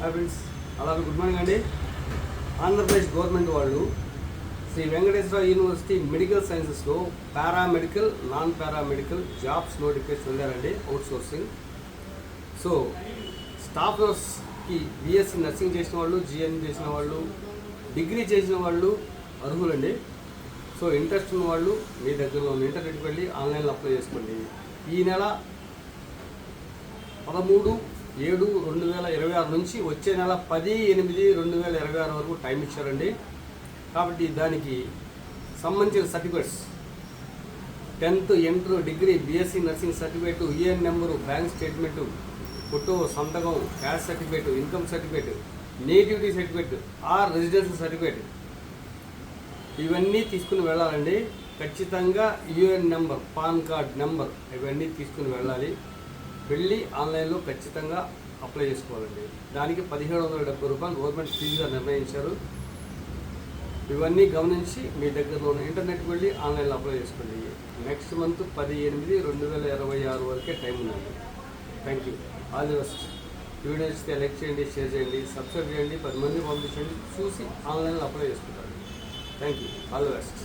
Hi friends, అలాగే good morning అండి. Andhra Pradesh government వాళ్ళు Shri Venkateswara university medical సైన్సెస్లో paramedical, non paramedical jobs notification వదిలారండి. Out sourcing. So staff నర్స్కి BSc nursing చేసిన వాళ్ళు, GN చేసిన వాళ్ళు, డిగ్రీ చేసిన వాళ్ళు అర్హులండి. సో ఇంట్రెస్ట్ ఉన్న వాళ్ళు మీ దగ్గరలో ఉన్న ఇంటర్నెట్కి వెళ్ళి ఆన్లైన్లో అప్లై చేసుకోండి. ఈ నెల 13/7/2026 నుంచి వచ్చే నెల 10/8/2026 వరకు టైం ఇచ్చారండి. కాబట్టి దానికి సంబంధించిన certificates 10th, inter, degree, BSc nursing certificate, UAN number, bank statement, photo, సంతకం, caste certificate, income certificate, nativity certificate or residential certificate ఇవన్నీ తీసుకుని వెళ్ళాలండి. ఖచ్చితంగా UAN number, PAN card number ఇవన్నీ తీసుకుని వెళ్ళాలి. వెళ్ళి ఆన్లైన్లో ఖచ్చితంగా అప్లై చేసుకోవాలండి. దానికి 1770 రూపాయలు గవర్నమెంట్ ఫీజుగా నిర్ణయించారు. ఇవన్నీ గమనించి మీ దగ్గరలో ఉన్న ఇంటర్నెట్కి వెళ్ళి ఆన్లైన్లో అప్లై చేసుకోండి. నెక్స్ట్ మంత్ 10/8/2026 వరకే టైం ఉందండి. Thank you. All the best. Video ఇస్తే లైక్ చేయండి, షేర్ చేయండి, సబ్స్క్రైబ్ చేయండి, 10 మంది పంపించండి. చూసి ఆన్లైన్లో అప్లై చేసుకుంటారు. Thank you. All the best.